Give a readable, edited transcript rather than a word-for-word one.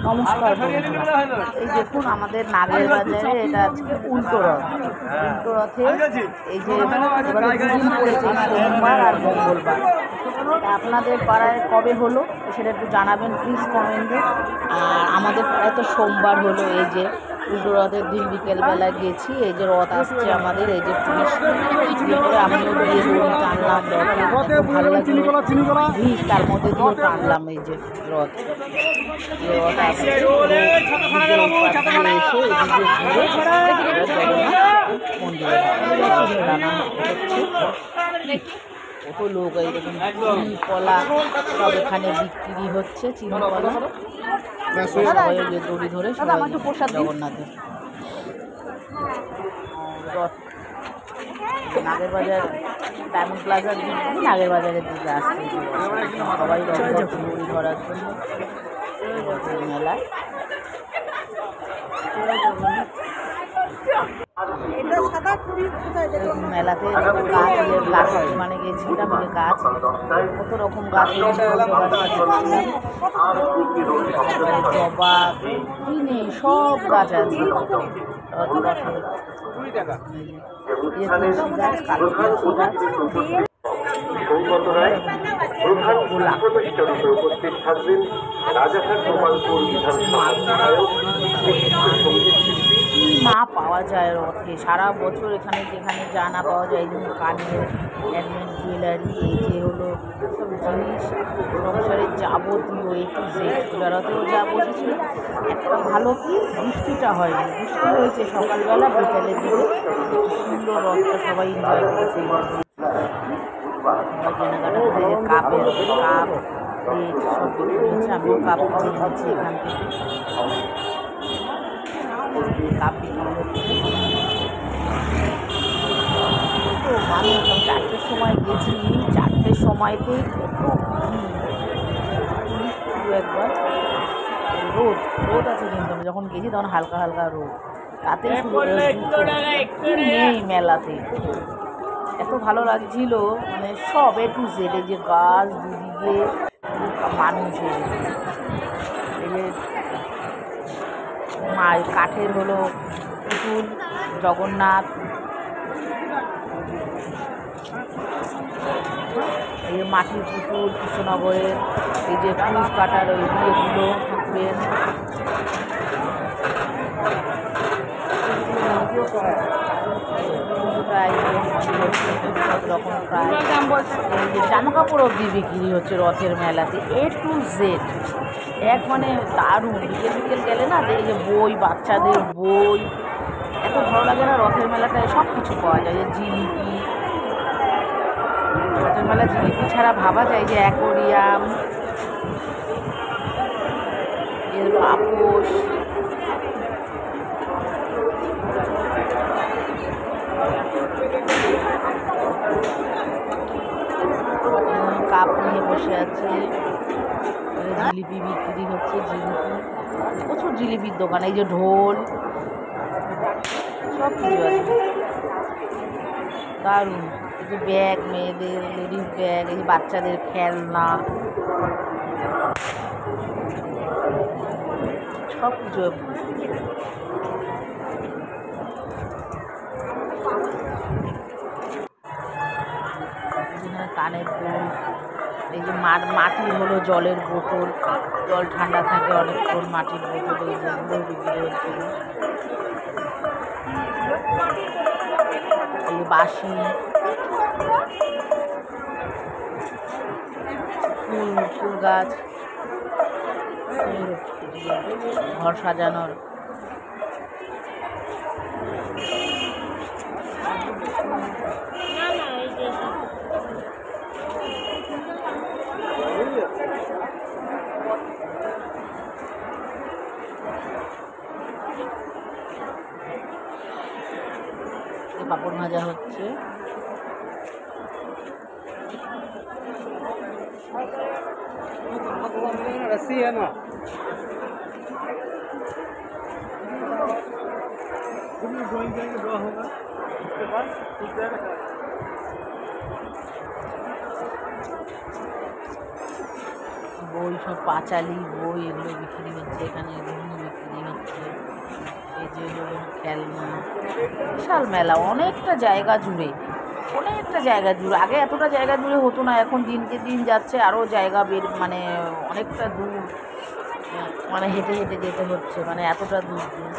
নমস্কার বন্ধুরা, এই দেখুন আমাদের নাগের বাজারে এটা আজকে উল্টো রথ। উল্টো রথে এই যে এবারে দুদিন পড়েছে, সোমবার আর মঙ্গলবার। আপনাদের পাড়ায় কবে হলো সেটা একটু জানাবেন প্লিজ কমেন্টে। আর আমাদের পাড়ায় তো সোমবার হলো। এই যে উল্টো রথের দিন বিকেলবেলা গেছি, এই যে রথ আসছে আমাদের, এই যে পুলিশ করে আমিও গিয়ে দড়ি টানলাম রথে, ভালো লাগলো ভিড়, তার মধ্যে দিয়েও টানলাম এই যে রথ। রথ আসছে মন্দিরে কত লোক, এই দেখুন চিনি কলা সব এখানে বিক্রি হচ্ছে। চিনি কলা সবাই দড়ি ধরে জগন্নাথের রথ। নাগের বাজার ডায়মন্ড প্লাজার দিকে, নাগের বাজারের দিকে আসছে সবাই দড়ি ধরার জন্য মেলায়। মেলাতে গাছ মানে গেছিলাম, গাছ কত রকম গাছ, জবা কি নেই সব গাছ আছে। গাছ কালো গাছ উপস্থিত থাকবেন রাজাঘাট গোপালপুর না পাওয়া যায় রথে সারা বছর, এখানে যেখানে যা না পাওয়া যায়, এই জন্য কানের হ্যান্ডমেড জুয়েলারি, এই যে হলো সব জিনিস সংসারের যাবতীয় এই টু জেড। রথেও যা বসেছিল, একটা ভালো কি বৃষ্টিটা হয়নি, বৃষ্টি হয়েছে সকালবেলা, বিকেলের দিকে সুন্দর রথটা সবাই এনজয় করেছে। কেনাকাটা করে কাপের কাপ প্লেট সব বিক্রি হচ্ছে, আমিও কাপ কিনে নিচ্ছি এখান থেকে। কাপ বিক্রি হচ্ছে তো মানুষ, আমি 4টের সময় গেছি, 4টের সময়তে একবার রোদ রোদ আছে, কিন্তু আমি যখন গেছি তখন হালকা হালকা রোদ, তাতে নেই মেলাতে। এত ভালো লাগছিল, মানে সব এ টু জেড, এই যে গাছ দুদিকে মানুষের, এই যে কাঠের হলো পুতুল জগন্নাথ, এই যে মাটির পুতুল কৃষ্ণনগরের, এই যে পুষ কাটার ওই ইয়েগুলো ঠাকুরের, রকম প্রায় জামা কাপড় অব্দি বিক্রি হচ্ছে রথের মেলাতে, এ টু জেড। এক মানে দারুণ, বিকেল বিকেল গেলে না, এই যে বই, বাচ্চাদের বই, এত ভালো লাগে না রথের মেলাটায়, সব কিছু পাওয়া যায়। যে জিলিপি, রথের মেলা জিলিপি ছাড়া ভাবা যায় যে অ্যাকোরিয়াম, এর পাপোশ, কাপ নিয়ে বসে আছে, জিলিপি বিক্রি হচ্ছে, জিলিপি প্রচুর জিলিপির দোকান, এই যে ঢোল সব কিছু আছে, দারুণ। এই যে ব্যাগ, মেয়েদের লেডিস ব্যাগ, এই যে বাচ্চাদের খেলনা, সব কিছু। কানের দুল, এই যে মাটির হলো জলের বোতল, জল ঠান্ডা থাকে অনেকক্ষণ, মাটির বোতল যেগুলো বিক্রি হচ্ছিল, এই বাঁশি, ফুল গাছ, ঘর সাজানোর, পাপড় ভাজা হচ্ছে। বই বই সব পাঁচালি বই এগুলো বিক্রি হচ্ছে, এখানে ঘুম বিক্রি হচ্ছে, এই যে খেলনা, বিশাল মেলা অনেকটা জায়গা জুড়ে, আগে এতটা জায়গা জুড়ে হতো না, এখন দিনকে দিন যাচ্ছে আরও জায়গা মানে অনেকটা দূর, মানে হেঁটে হেঁটে যেতে হচ্ছে, মানে এতটা দূর দূর।